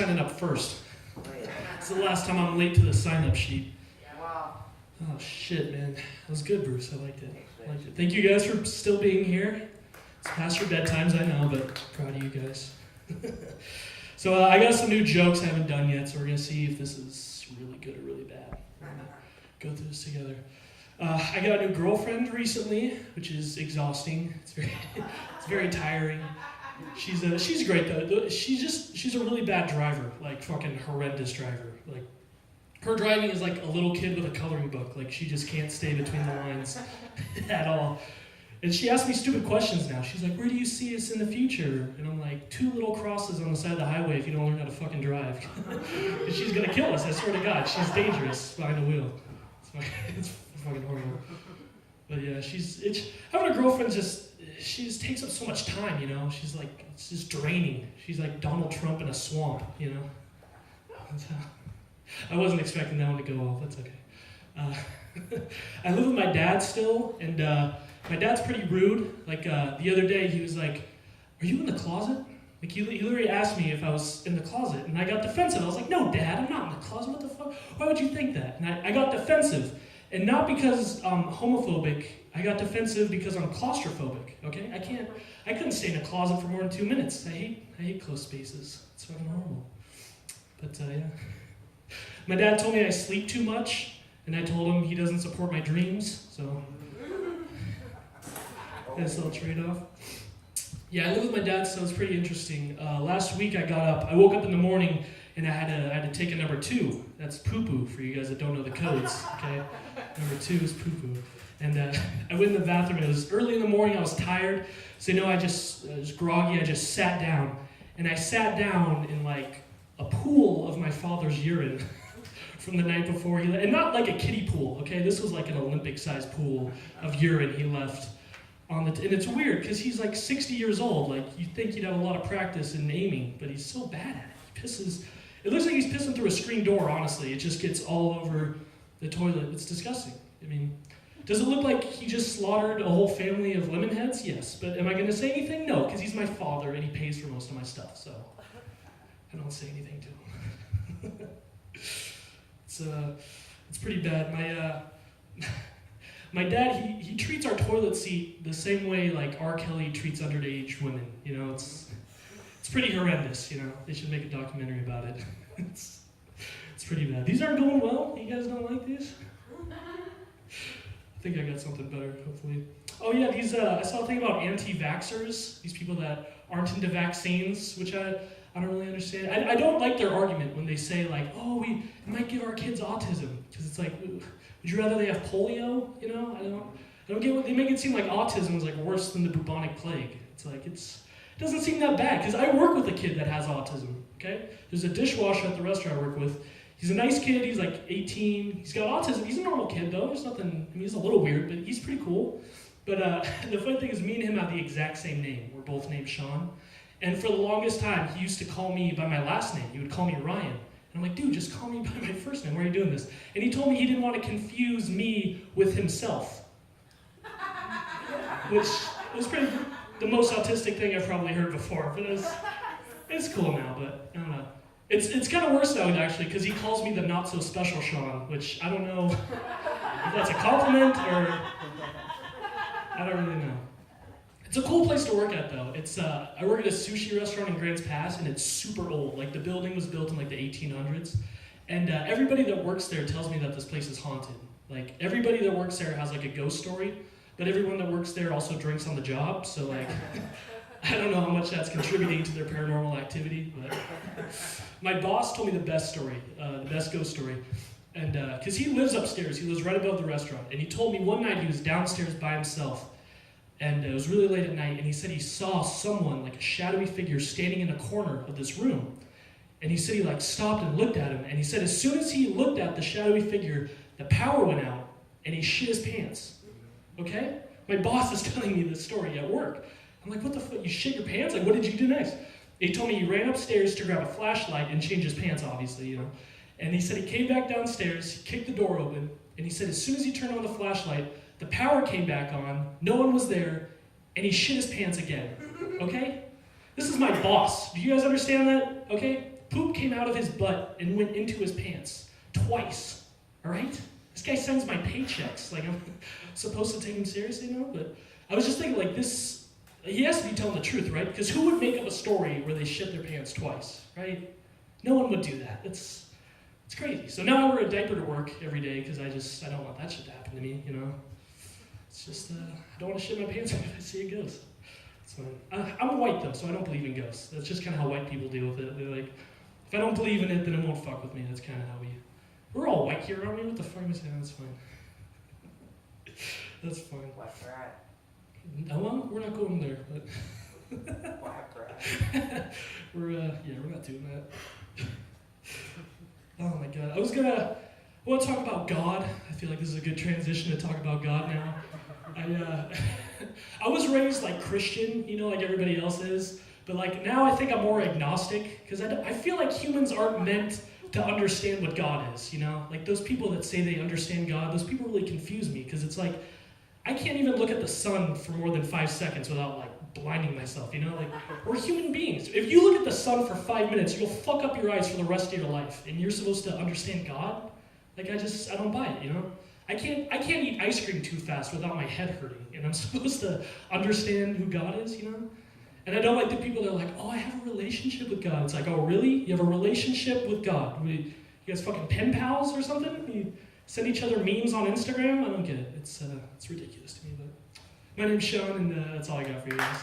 signing up first. It's the last time I'm late to the sign-up sheet. Wow. Oh, shit, man. That was good, Bruce. I liked it. Thank you guys for still being here. It's past your bedtimes, I know, but proud of you guys. So I got some new jokes I haven't done yet, so we're going to see if this is really good or really bad. We're going to go through this together. I got a new girlfriend recently, which is exhausting. It's very tiring. She's great though. She's a really bad driver, like fucking horrendous driver. Like her driving is like a little kid with a coloring book. Like she just can't stay between the lines at all. And she asks me stupid questions now. She's like, "Where do you see us in the future?" And I'm like, 2 little crosses on the side of the highway if you don't learn how to fucking drive. And she's gonna kill us, I swear to God. She's dangerous behind the wheel. It's fucking horrible. But yeah, having a girlfriend she just takes up so much time, you know? She's like, it's just draining. She's like Donald Trump in a swamp, you know? I wasn't expecting that one to go off, that's okay. I live with my dad still, and my dad's pretty rude. Like the other day, he was like, "Are you in the closet?" Like he literally asked me if I was in the closet, and I got defensive. I was like, "No, Dad, I'm not in the closet. What the fuck? Why would you think that?" And I got defensive, and not because I'm homophobic. I got defensive because I'm claustrophobic. Okay, I couldn't stay in a closet for more than 2 minutes. I hate closed spaces. It's fucking horrible. But yeah, my dad told me I sleep too much, and I told him he doesn't support my dreams. So that's a little trade-off. Yeah, I live with my dad, so it's pretty interesting. Last week I woke up in the morning and I had to take a number 2. That's poo-poo for you guys that don't know the codes, okay? Number 2 is poo-poo. And I went in the bathroom, and it was early in the morning, I was tired, so I was groggy, I just sat down. And I sat down in like a pool of my father's urine from the night before he left. And not like a kiddie pool, okay? This was like an Olympic-sized pool of urine he left. And it's weird because he's like 60 years old. Like you'd think he'd have a lot of practice in aiming, but he's so bad at it. He pisses. It looks like he's pissing through a screen door. Honestly, it just gets all over the toilet. It's disgusting. I mean, does it look like he just slaughtered a whole family of lemon heads? Yes. But am I going to say anything? No, because he's my father and he pays for most of my stuff. So I don't say anything to him. It's pretty bad. My dad, he treats our toilet seat the same way like R. Kelly treats underage women. You know, it's pretty horrendous, you know. They should make a documentary about it. It's pretty bad. These aren't going well? You guys don't like these? I think I got something better, hopefully. Oh yeah, I saw a thing about anti-vaxxers, these people that aren't into vaccines, which I don't really understand. I don't like their argument when they say like, "Oh, it might give our kids autism," because it's like, would you rather they have polio? You know, I don't get what they make it seem like autism is like worse than the bubonic plague. It's like it doesn't seem that bad because I work with a kid that has autism. Okay, there's a dishwasher at the restaurant I work with. He's a nice kid. He's like 18. He's got autism. He's a normal kid though. There's nothing. I mean, he's a little weird, but he's pretty cool. But the funny thing is, me and him have the exact same name. We're both named Sean. And for the longest time, he used to call me by my last name. He would call me Ryan. And I'm like, "Dude, just call me by my first name. Why are you doing this?" And he told me he didn't want to confuse me with himself. Which was pretty the most autistic thing I've probably heard before. But it's cool now, but I don't know. It's kind of worse now, actually, because he calls me the not-so-special Sean, which I don't know if that's a compliment or... I don't really know. It's a cool place to work at, though. I work at a sushi restaurant in Grants Pass, and it's super old. Like, the building was built in, like, the 1800s. And everybody that works there tells me that this place is haunted. Like, everybody that works there has, like, a ghost story, but everyone that works there also drinks on the job, so, like, I don't know how much that's contributing to their paranormal activity, but my boss told me the best story, the best ghost story. And because he lives upstairs, he lives right above the restaurant. And he told me one night he was downstairs by himself, and it was really late at night, and he said he saw someone, like a shadowy figure, standing in a corner of this room. And he said he like stopped and looked at him, and he said as soon as he looked at the shadowy figure, the power went out, and he shit his pants. Okay? My boss is telling me this story at work. I'm like, "What the fuck? You shit your pants? Like, what did you do next?" He told me he ran upstairs to grab a flashlight and change his pants, obviously, you know. And he said he came back downstairs, he kicked the door open, and he said as soon as he turned on the flashlight, the power came back on, no one was there, and he shit his pants again. Okay? This is my boss. Do you guys understand that? Okay? Poop came out of his butt and went into his pants twice. All right? This guy sends my paychecks. Like, I'm supposed to take him seriously now? But I was just thinking, like, this, he has to be telling the truth, right? Because who would make up a story where they shit their pants twice, right? No one would do that. It's crazy. So now I wear a diaper to work every day because I don't want that shit to happen to me, you know? It's just, I don't want to shit my pants if I see a ghost. It's fine. I'm white, though, so I don't believe in ghosts. That's just kind of how white people deal with it. They're like, if I don't believe in it, then it won't fuck with me. That's kind of how we're all white here, aren't we? What the fuck am I saying? That's fine. That's fine. Black rat. No, well, we're not going there, but Black rat. we're not doing that. Oh my God. I want to talk about God. I feel like this is a good transition to talk about God now. I was raised like Christian, you know, like everybody else is, but like now I think I'm more agnostic because I feel like humans aren't meant to understand what God is, you know? Like those people that say they understand God, those people really confuse me because it's like, I can't even look at the sun for more than 5 seconds without like blinding myself, you know? Like, we're human beings. If you look at the sun for 5 minutes, you'll fuck up your eyes for the rest of your life, and you're supposed to understand God? Like, I don't buy it, you know? I can't eat ice cream too fast without my head hurting, and I'm supposed to understand who God is, you know? And I don't like the people that are like, oh, I have a relationship with God. It's like, oh, really? You have a relationship with God? You guys fucking pen pals or something? You send each other memes on Instagram? I don't get it. It's ridiculous to me, but my name's Sean, and that's all I got for you guys.